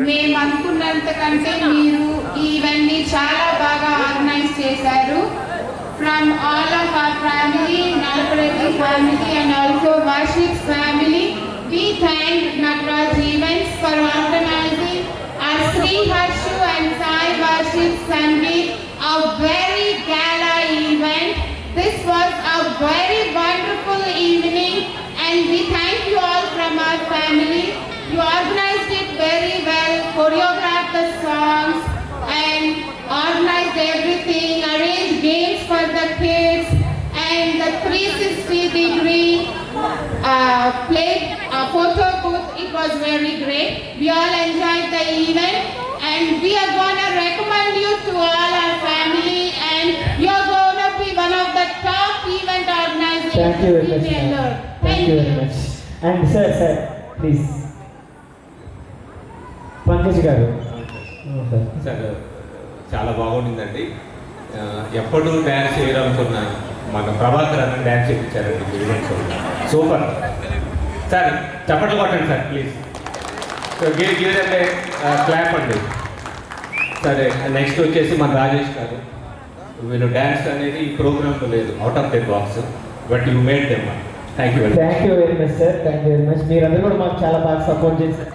మేము అనుకున్నంత కంటే మీరు ఇవన్నీ చాలా బాగా ఆర్గనైజ్ చేశారు. From all of our family, Nalapareddy family and also Varshik's family, we thank Nataraj Events for organizing our Sri Harshu and Sai Varshik Sangeet, a very gala event. This was a very wonderful evening and we thank you all from our family. You organized it very well, choreographed the songs and organized everything, arranged games for the kids and the 360-degree played photo booth. It was very great. We all enjoyed the event and we are going to recommend you to all our family and you are going to be one of the top event organizers. Thank you very much. Thank you very much. And sir, please. Pankaj గారు sir చాలా బాగుండిందండి. ఎప్పుడు dance చేయడానికి మన ప్రభాకర్ అన్న dance చేయించారండి events. Super sir, చప్పట్లు కొట్టండి sir please. So give clap అండి. సరే, నెక్స్ట్ వచ్చేసి మన రాజేష్ గారు. వీళ్ళు డ్యాన్స్ అనేది ఈ ప్రోగ్రామ్లో లేదు, out of the box, but you made them. Thank you very much. Thank you very much sir. Thank you very much. మీరందరూ కూడా మాకు చాలా బాగా సపోర్ట్ చేశారు.